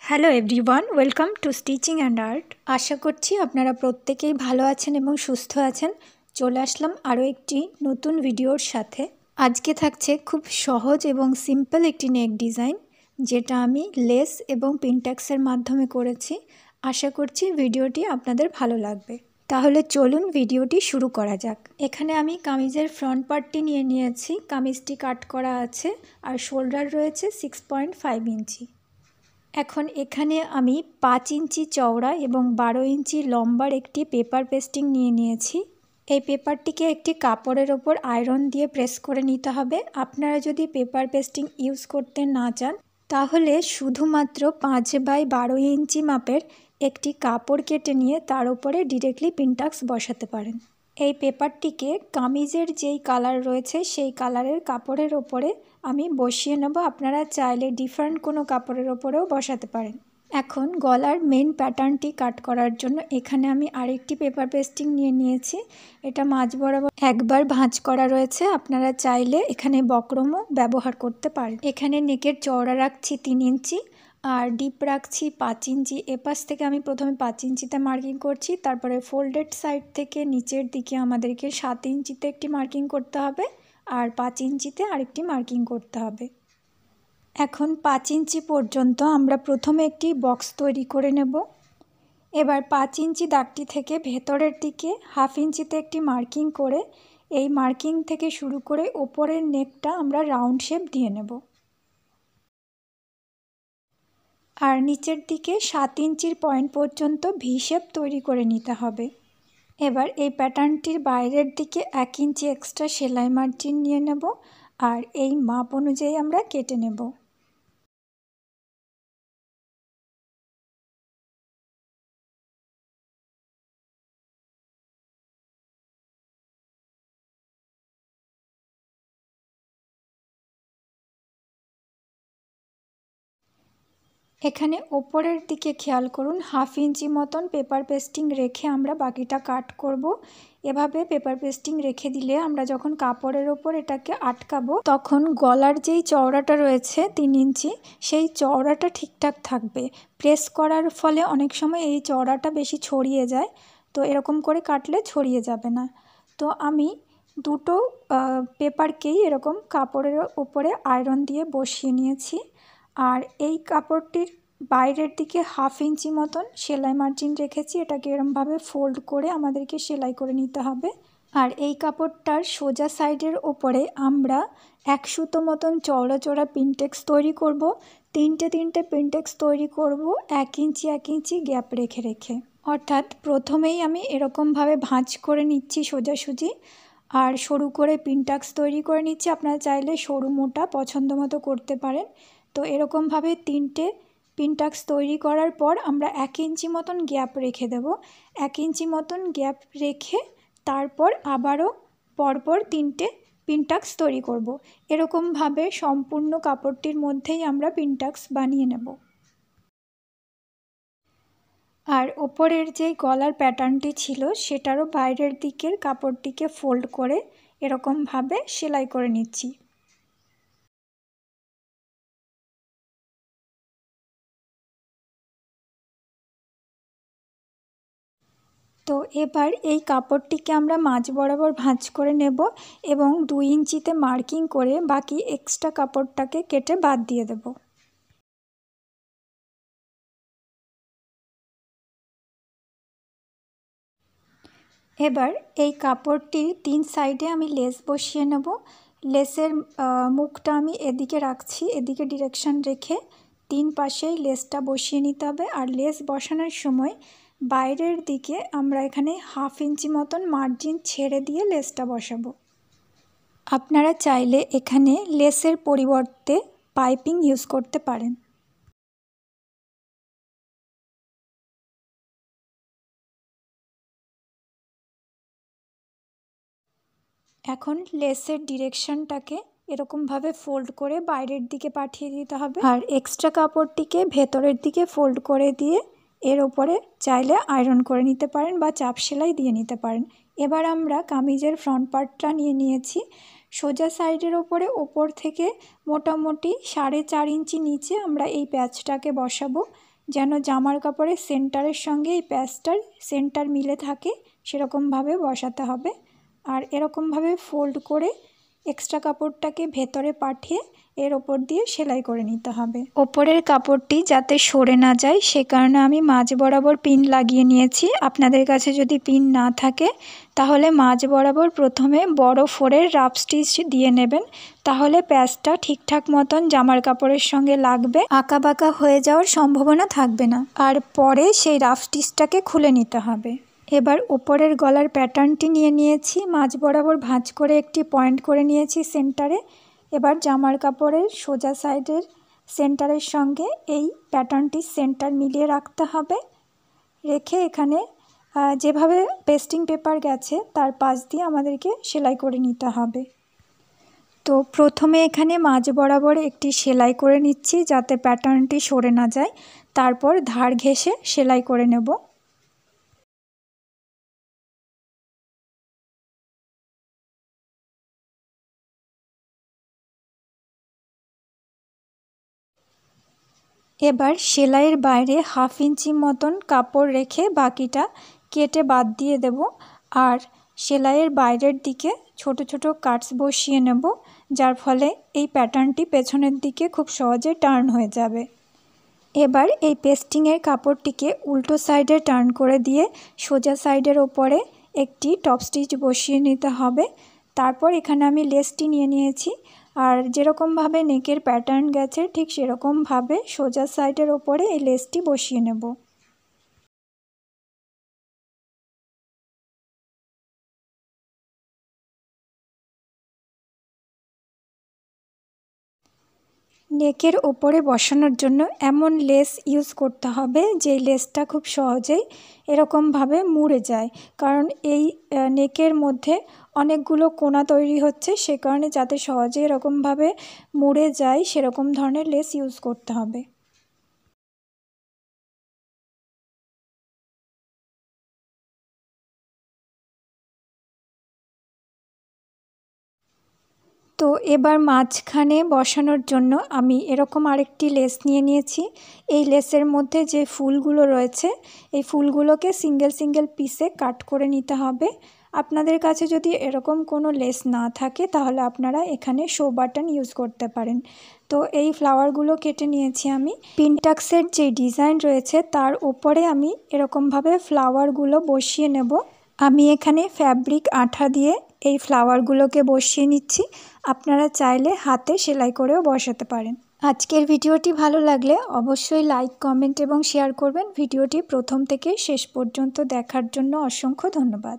Hello everyone, welcome to stitching and art. আশা করছি আপনারা প্রত্যেকেই ভালো আছেন এবং সুস্থ আছেন। চলে আসলাম আরও একটি নতুন ভিডিওর সাথে। আজকে থাকছে খুব সহজ এবং সিম্পল একটি নেক ডিজাইন, যেটা আমি লেস এবং পিনট্যাক্সের মাধ্যমে করেছি। আশা করছি ভিডিওটি আপনাদের ভালো লাগবে। তাহলে চলুন ভিডিওটি শুরু করা যাক। এখানে আমি কামিজের ফ্রন্ট পার্টটি নিয়ে নিয়েছি। কামিজটি কাট করা আছে আর শোল্ডার রয়েছে 6.5 ইঞ্চি। এখন এখানে আমি 5 ইঞ্চি চওড়া এবং 12 ইঞ্চি লম্বার একটি পেপার পেস্টিং নিয়ে নিয়েছি। এই পেপারটিকে একটি কাপড়ের ওপর আয়রন দিয়ে প্রেস করে নিতে হবে। আপনারা যদি পেপার পেস্টিং ইউজ করতে না চান, তাহলে শুধুমাত্র 5/12 ইঞ্চি মাপের একটি কাপড় কেটে নিয়ে তার উপরে ডিরেক্টলি পিনটাক্স বসাতে পারেন। এই পেপারটিকে কামিজের যেই কালার রয়েছে সেই কালারের কাপড়ের ওপরে আমি বসিয়ে নেব। আপনারা চাইলে ডিফারেন্ট কোনো কাপড়ের ওপরেও বসাতে পারেন। এখন গলার মেন প্যাটার্নটি কাট করার জন্য এখানে আমি আরেকটি পেপার পেস্টিং নিয়ে নিয়েছি। এটা মাঝ বরাবর একবার ভাঁজ করা রয়েছে। আপনারা চাইলে এখানে বক্রমও ব্যবহার করতে পারেন। এখানে নেকের চওড়া রাখছি 3 ইঞ্চি আর ডিপ রাখছি 5 ইঞ্চি। এপাশ থেকে আমি প্রথমে 5 ইঞ্চিতে মার্কিং করছি, তারপরে ফোল্ডেড সাইড থেকে নিচের দিকে আমাদেরকে 7 ইঞ্চিতে একটি মার্কিং করতে হবে আর 5 ইঞ্চিতে আরেকটি মার্কিং করতে হবে। এখন 5 ইঞ্চি পর্যন্ত আমরা প্রথমে একটি বক্স তৈরি করে নেব। এবার 5 ইঞ্চি দাগটি থেকে ভেতরের দিকে 1/2 ইঞ্চিতে একটি মার্কিং করে এই মার্কিং থেকে শুরু করে ওপরের নেকটা আমরা রাউন্ড শেপ দিয়ে নেব। আর নিচের দিকে 7 ইঞ্চির পয়েন্ট পর্যন্ত ভি শেপ তৈরি করে নিতে হবে। এবার এই প্যাটার্নটির বাইরের দিকে 1 ইঞ্চি এক্সট্রা সেলাই মার্জিন নিয়ে নেব আর এই মাপ অনুযায়ী আমরা কেটে নেব। এখানে ওপরের দিকে খেয়াল করুন, 1/2 ইঞ্চি মতন পেপার পেস্টিং রেখে আমরা বাকিটা কাট করব। এভাবে পেপার পেস্টিং রেখে দিলে আমরা যখন কাপড়ের ওপর এটাকে আটকাবো, তখন গলার যেই চওড়াটা রয়েছে 3 ইঞ্চি, সেই চওড়াটা ঠিকঠাক থাকবে। প্রেস করার ফলে অনেক সময় এই চওড়াটা বেশি ছড়িয়ে যায়, তো এরকম করে কাটলে ছড়িয়ে যাবে না। তো আমি দুটো পেপারকেই এরকম কাপড়ের ওপরে আয়রন দিয়ে বসিয়ে নিয়েছি। আর এই কাপড়টির বাইরের দিকে 1/2 ইঞ্চি মতন সেলাই মার্জিন রেখেছি। এটাকে এরমভাবে ফোল্ড করে আমাদেরকে সেলাই করে নিতে হবে। আর এই কাপড়টার সোজা সাইডের ওপরে আমরা 1 সুতো মতন চওড়া চওড়া পিনটেক্স তৈরি করব। তিনটে পিনটেক্স তৈরি করব 1 ইঞ্চি 1 ইঞ্চি গ্যাপ রেখে রেখে। অর্থাৎ প্রথমেই আমি এরকমভাবে ভাঁজ করে নিচ্ছি সোজাসুজি আর সরু করে পিনটাক্স তৈরি করে নিচ্ছি। আপনারা চাইলে সরু মোটা পছন্দ মতো করতে পারেন। তো এরকমভাবে 3টে পিনটাক্স তৈরি করার পর আমরা 1 ইঞ্চি মতন গ্যাপ রেখে দেব। 1 ইঞ্চি মতন গ্যাপ রেখে তারপর আবারও পরপর 3টে পিনটাক্স তৈরি করব। এরকমভাবে সম্পূর্ণ কাপড়টির মধ্যেই আমরা পিনটাক্স বানিয়ে নেব। আর ওপরের যে গলার প্যাটার্নটি ছিল সেটারও বাইরের দিকের কাপড়টিকে ফোল্ড করে এরকমভাবে সেলাই করে নিচ্ছি। তো এবার এই কাপড়টিকে আমরা মাঝ বরাবর ভাঁজ করে নেব এবং 2 ইঞ্চিতে মার্কিং করে বাকি এক্সট্রা কাপড়টাকে কেটে বাদ দিয়ে দেব। এবার এই কাপড়টির 3 সাইডে আমি লেস বসিয়ে নেব। লেসের মুখটা আমি এদিকে রাখছি, এদিকে ডিরেকশন রেখে 3 পাশেই লেসটা বসিয়ে নিতে হবে। আর লেস বসানোর সময় বাইরের দিকে আমরা এখানে 1/2 ইঞ্চি মতন মার্জিন ছেড়ে দিয়ে লেসটা বসাবো। আপনারা চাইলে এখানে লেসের পরিবর্তে পাইপিং ইউজ করতে পারেন। এখন লেসের ডিরেকশনটাকে এরকমভাবে ফোল্ড করে বাইরের দিকে পাঠিয়ে দিতে হবে আর এক্সট্রা কাপড়টিকে ভেতরের দিকে ফোল্ড করে দিয়ে এর ওপরে চাইলে আয়রন করে নিতে পারেন বা চাপ সেলাই দিয়ে নিতে পারেন। এবার আমরা কামিজের ফ্রন্ট পার্টটা নিয়ে নিয়েছি। সোজা সাইডের ওপরে ওপর থেকে মোটামুটি 4.5 ইঞ্চি নিচে আমরা এই প্যাচটাকে বসাবো যেন জামার কাপড়ের সেন্টারের সঙ্গে এই প্যাচটার সেন্টার মিলে থাকে সেরকমভাবে বসাতে হবে। আর এরকমভাবে ফোল্ড করে এক্সট্রা কাপড়টাকে ভেতরে পাঠিয়ে এর ওপর দিয়ে সেলাই করে নিতে হবে। ওপরের কাপড়টি যাতে সরে না যায় সে কারণে আমি মাঝ বরাবর পিন লাগিয়ে নিয়েছি। আপনাদের কাছে যদি পিন না থাকে তাহলে মাঝ বরাবর প্রথমে বড় 4-এর রাফ স্টিচ দিয়ে নেবেন, তাহলে প্যাচটা ঠিকঠাক মতন জামার কাপড়ের সঙ্গে লাগবে, আঁকাবাঁকা হয়ে যাওয়ার সম্ভাবনা থাকবে না। আর পরে সেই রাফ স্টিচটাকে খুলে নিতে হবে। এবার ওপরের গলার প্যাটার্নটি নিয়ে নিয়েছি, মাঝ বরাবর ভাঁজ করে একটি পয়েন্ট করে নিয়েছি সেন্টারে। এবার জামার কাপড়ের সোজা সাইডের সেন্টারের সঙ্গে এই প্যাটার্নটির সেন্টার মিলিয়ে রাখতে হবে। রেখে এখানে যেভাবে পেস্টিং পেপার গেছে তার পাশ দিয়ে আমাদেরকে সেলাই করে নিতে হবে। তো প্রথমে এখানে মাঝ বরাবর একটি সেলাই করে নিচ্ছি যাতে প্যাটার্নটি সরে না যায়, তারপর ধার ঘেঁষে সেলাই করে নেব। এবার সেলাইয়ের বাইরে 1/2 ইঞ্চি মতন কাপড় রেখে বাকিটা কেটে বাদ দিয়ে দেব। আর সেলাইয়ের বাইরের দিকে ছোট ছোট কাটস বসিয়ে নেব, যার ফলে এই প্যাটার্নটি পেছনের দিকে খুব সহজে টার্ন হয়ে যাবে। এবার এই পেস্টিংয়ের কাপড়টিকে উল্টো সাইডে টার্ন করে দিয়ে সোজা সাইডের ওপরে একটি টপ স্টিচ বসিয়ে নিতে হবে। তারপর এখানে আমি লেসটি নিয়ে নিয়েছি, আর যেরকমভাবে নেকের প্যাটার্ন গেছে ঠিক সেরকমভাবে সোজা সাইডের ওপরে এই লেসটি বসিয়ে নেব। নেকের ওপরে বসানোর জন্য এমন লেস ইউজ করতে হবে যে লেসটা খুব সহজেই এরকমভাবে মুড়ে যায়, কারণ এই নেকের মধ্যে অনেকগুলো কোণা তৈরি হচ্ছে, সে কারণে যাতে সহজে এরকমভাবে মুড়ে যায় সেরকম ধরনের লেস ইউজ করতে হবে। তো এবার মাঝখানে বসানোর জন্য আমি এরকম আরেকটি লেস নিয়ে নিয়েছি। এই লেসের মধ্যে যে ফুলগুলো রয়েছে এই ফুলগুলোকে সিঙ্গেল সিঙ্গেল পিসে কাট করে নিতে হবে। আপনাদের কাছে যদি এরকম কোনো লেস না থাকে তাহলে আপনারা এখানে শো বাটন ইউজ করতে পারেন। তো এই ফ্লাওয়ারগুলো কেটে নিয়েছি আমি। পিনটাক্সের যে ডিজাইন রয়েছে তার উপরে আমি এরকমভাবে ফ্লাওয়ারগুলো বসিয়ে নেব। আমি এখানে ফ্যাব্রিক আঠা দিয়ে এই ফ্লাওয়ারগুলোকে বসিয়ে নিচ্ছি, আপনারা চাইলে হাতে সেলাই করেও বসাতে পারেন। আজকের ভিডিওটি ভালো লাগলে অবশ্যই লাইক, কমেন্ট এবং শেয়ার করবেন। ভিডিওটি প্রথম থেকে শেষ পর্যন্ত দেখার জন্য অসংখ্য ধন্যবাদ।